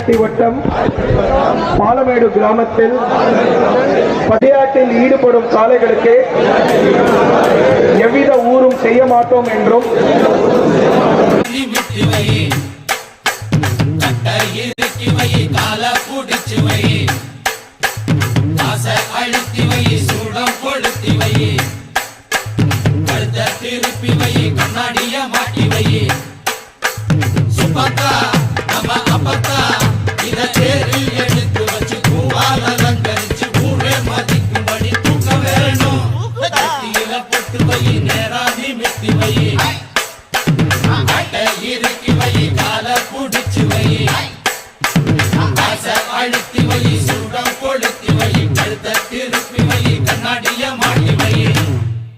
ஆண்டிப்பட்டி வட்டம் பாலமேடு கிராமத்தில் பதியாட்டில் ஈடுபடும் காளைகளுக்கு எவ்வித ஊரும் செய்ய மாட்டோம் என்றும் கால புடிச்சு வை, அழுத்தி வை.